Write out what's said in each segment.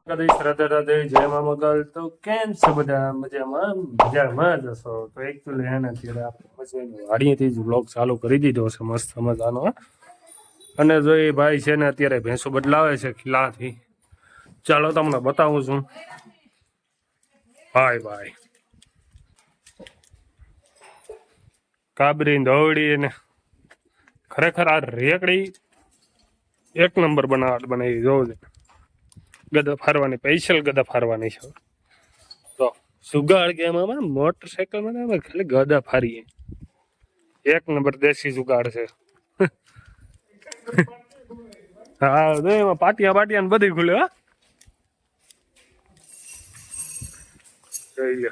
રાધે રાધે જય મા મંગલ. તો કેમ છે બધા? મજામાં જ હશો. તો એકચ્યુઅલી એને અત્યારે આપણે વાડીએથી જ બ્લોગ ચાલુ કરી દીધો છે મસ્ત મજાનો. અને જો એ ભાઈ છે ને અત્યારે ભેંસો બદલાવે છે ખીલાથી. ચાલો તમને બતાવું છું. ભાઈ ભાઈ કાબરી ધોવડી ને ખરેખર આ રેકડી એક નંબર બનાવી જોવું છે. ગદા ફારવાની સ્પેશિયલ ગદા ફારવાની છે. તો સુગાડ કે એમાં મોટરસાયકલ માં ખાલી ગદા ફારીએ એક નંબર દેશી સુગાડ છે. હા એમાં પાટિયા ને બધી ખુલે. હા જોઈ લો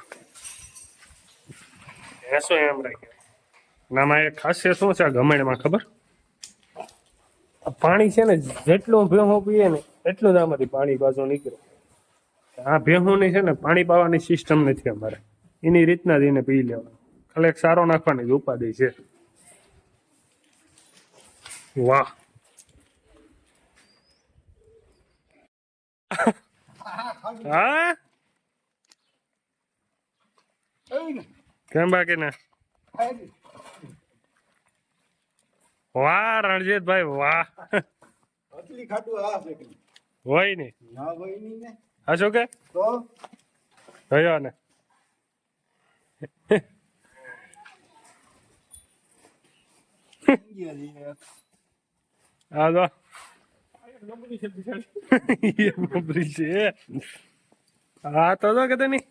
એસો એમ રાખ્યો. નામાં એક ખાસિયત શું છે આ ગમેણમાં ખબર? પાણી છે ને જેટલું ભેહું પીએ ને એટલું જ આમાંથી પાણી પાછું નીકળે. આ ભેહુંની છે ને પાણી પાવાની સિસ્ટમ નથી અમારે. એની રીતના જ એને પી લેવાનું. ખાલી એક સારો નાખવાની જ ઉપાધિ છે. વાહ હા કેમ બાકી ને? વાહ રણજીતભાઈ વાહ. હોય ને હા શું કે થયો ને હા તો હા તો કે નહીં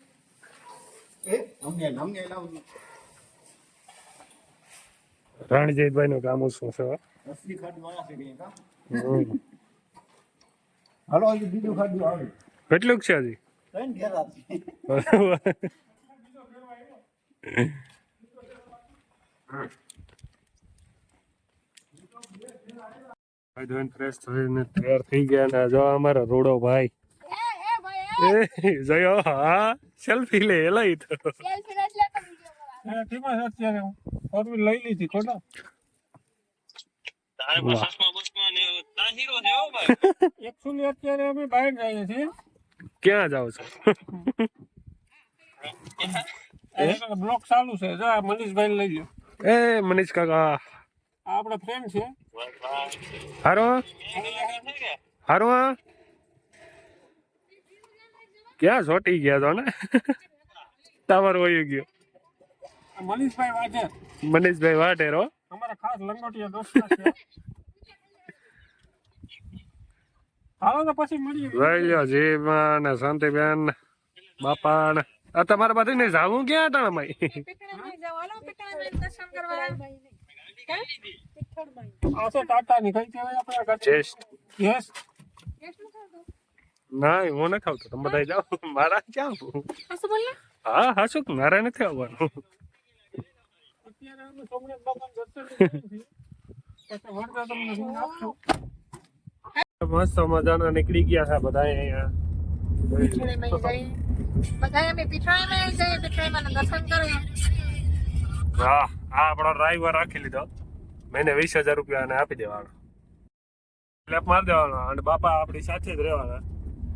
રણજીતભાઈ નું કામ શું છે? કેટલું છે હજી? ફ્રેશ થઈને તૈયાર થઈ ગયા ને જો અમારો રોડો ભાઈ જયો. હા સેલ્ફી લે લઈ તો લઈ લીધી ખોટા. અત્યારે અમે બહાર જઈએ છીએ. ક્યાં જાવ છો? બ્લોક ચાલુ છે. જો મનીષભાઈ લઈ લો. એ મનીષ કાકા આપડા ફ્રેન્ડ છે. હારો હારો ક્યાં ચોટી ગયા તો ને ટાવર વહી ગયો. મનીષભાઈ વાટેરો અમારા ખાસ લંગોટિયા દોસ્ત છે. હાલો તો પછી મળીએ. લઈ લ્યો જીમાં ને શાંતિબેન બાપા ને આ તમારે બધી ને જાવું ક્યાં હતા અમે? ના હું નથી ખાવતો. તમે બધા જાઓ. મારા ક્યાં? હા હા શું મારે નથી આવવાનું. મસ્ત મજાના નીકળી ગયા છે બધા અહીંયા. હા આ આપણો ડ્રાઈવર રાખી લીધો. મહિને 20,000 રૂપિયા એને આપી દેવાનો. સ્લેપ મારી દેવાનો અને બાપા આપણી સાથે જ રહેવાના.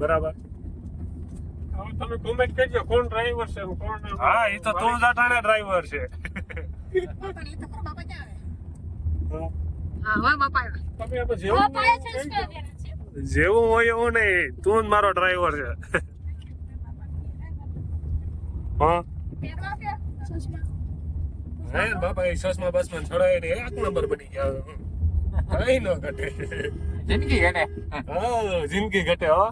બરાબર. તમે કોમેન્ટ કરજો કોણ ડ્રાઈવર છે કોણ. હા એ તો તું જાટાણે ડ્રાઈવર છે. જેવું હોય એવું નહીં. તું જ મારો ડ્રાઈવર છે. હા હે બાપા એ સસમા બસમાં છોડાય ને એક નંબર બની ગયા. કઈ ન ઘટે. જિંદગી ઘટે. હા જિંદગી ઘટે. હો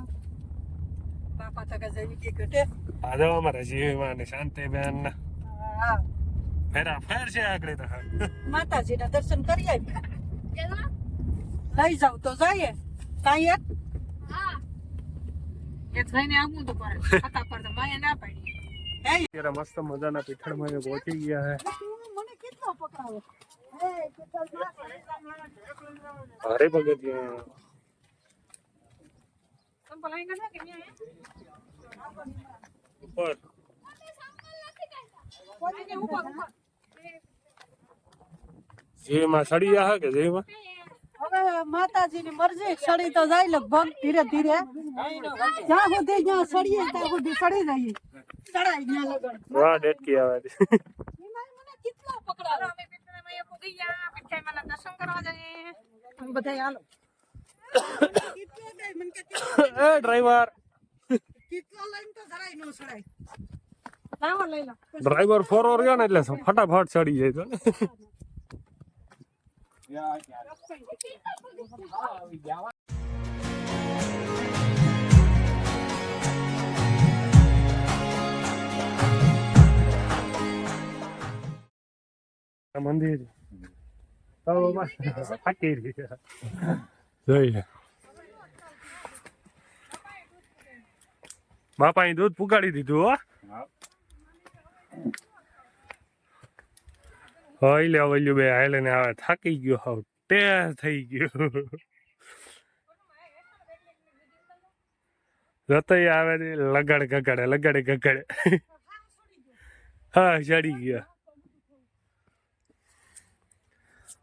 બાપા તો જિંદગી ઘટે. આ જો અમારા જીવીમાં ને શાંતિબેન ફેરા ફેર છે આગળ તો માતાજીના દર્શન કરી આવ્યા. લઈ જાવ તો જઈએ કાંઈ એક થઈને આવું તો પર ખાતા પર તો માયા ના પડી. અત્યારે મસ્ત મજાના પીઠળમાં પહોંચી ગયા છે. મને કેટલો પકડાવો ભારે પગથિયા. ઉપર જેમાં સળિયા હે કે જેમાં હવે માતાજીની મરજી સડી તો જાય લગભગ ધીરે ધીરે જ્યાં સુધી જ્યાં સડીએ ત્યાં સુધી સડી જઈએ ચડાઈ ગયા લગન વાહ ડેટકી આવે છે મને કેટલા પકડાવે અમે પિત્તરામાં એક ઉગી ગયા પિત્તરામાં દર્શન કરવા જઈએ અમે બધા હાલો કેટલો દે મને કે એ ડ્રાઈવર કેટલો લઈને તો જરાય નો સડાય લાવો લઈ લો ડ્રાઈવર ફોરવર્ડ ગયો ને એટલે ફટાફટ ચડી જાય તો મંદિર ફાટી જોઈએ બાપા દૂધ પુગાડી દીધું હો લે વલ્યું બે હાલે ને આવે થાકી ગયો હાવ ટે થઈ ગયો રતોય આવે લગાડે ગગાડે હા ચડી ગયા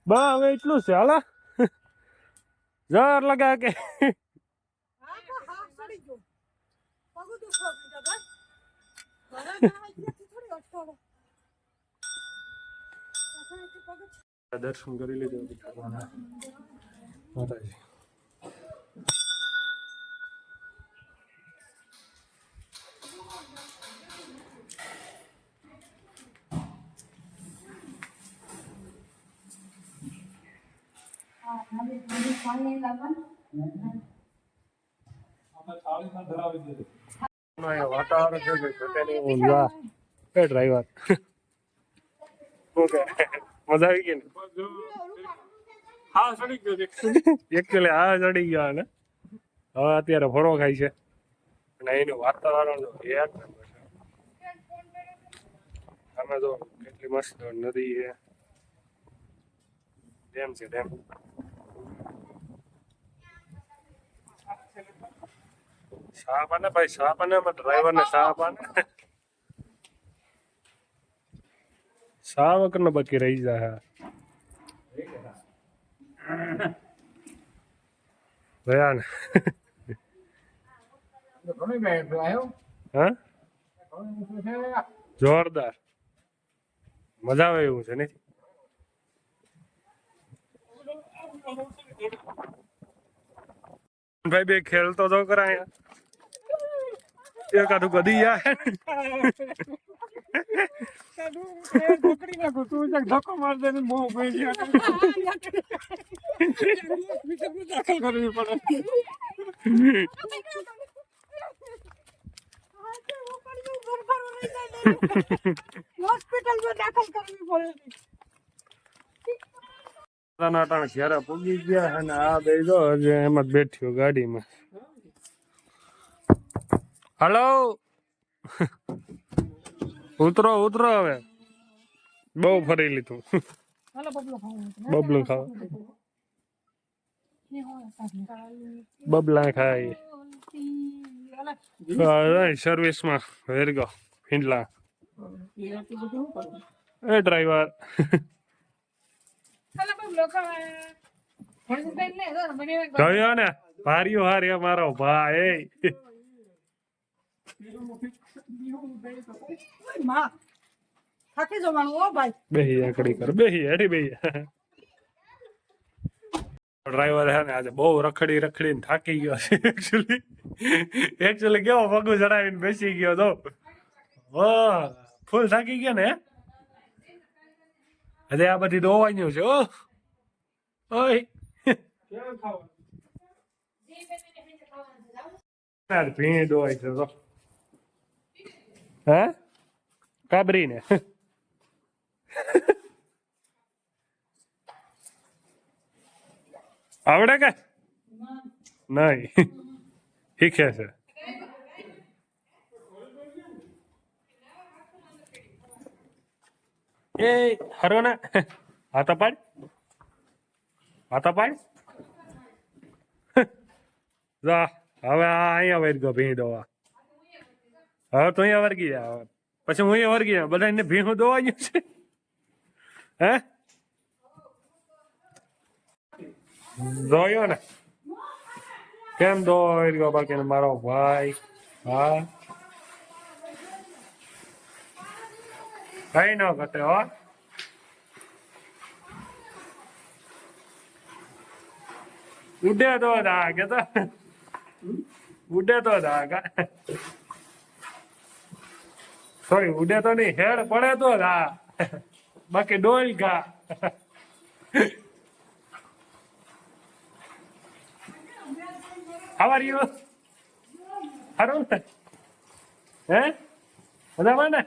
બા હવે એટલું છે હાલા જોર લગા કે દર્શન કરી લીધું માતાજી વાતાવરણ છે ડ્રાઈવર ઓકે મજા આવી ગઈ ને હા ચડી ગયો એકચ્યુઅલી હા ચડી ગયો ને હવે અત્યારે ફરો ખાય છે અને એનું વાતાવરણ જો એક નંબર છે આમાં જો કેટલી મસ્ત નદી છે ડેમ છે ડેમ સાપ આને ભાઈ સાપ આને ડ્રાઈવર ને સાપ આને સા વગર ને બાકી રહી જાય ભયાન હા જોરદાર મજા આવે એવું છે ને ભાઈ બે ખેલતો તો કરાય એકાદું કદી જાય ધક્કો માર દે બહુ દાખલ કરવી પડે હોસ્પિટલમાં દાખલ કરવી પડે જ્યારે પૂગી ગયા અને આ બે જો એમ જ બેઠ્યો ગાડીમાં હલો ઉતરો હવે બહુ ફરી લીધું બબલું ખાવા બબલા ખાય સર્વિસમાં વેરગો હિંડલા એ ડ્રાઈવર જોયો ને ભાર્યો હાર મારો ભાઈ થાકી જવાનું ઓ ભાઈ બેહી એકડી કર બેહી ડ્રાઈવર હે ને આજે બહુ રખડીને થાકી ગયો છે એકચ્યુઅલી કેવો પગું ચડાવીને બેસી ગયો તો ફૂલ થાકી ગયો ને હજે આ બધી દોવાનું છે ઓય ભીણ દોવાય છે તો હે કાબરી ને આવડે કે નહીં શીખે છે એ હરો ને હાથો પાડ જા હવે અહીંયા વર્ગો ભીણ દોવા હવે તો અહીંયા વર્ગી જાય પછી હું અહીંયા વર્ગી જાય બધા ભીણું દોવા ગયું છે હે જોયો ને કેમ દોડ ગયો બાકી મારો ભાઈ. હા કઈ ન ઘટે હો. ઉડે તો દા કે તો ઉડે તો દા કા સોરી ઉડે તો નહીં હેડ પડે તો દા બાકી ડોલ કા. How are you? સારું ને હે મજામાં ને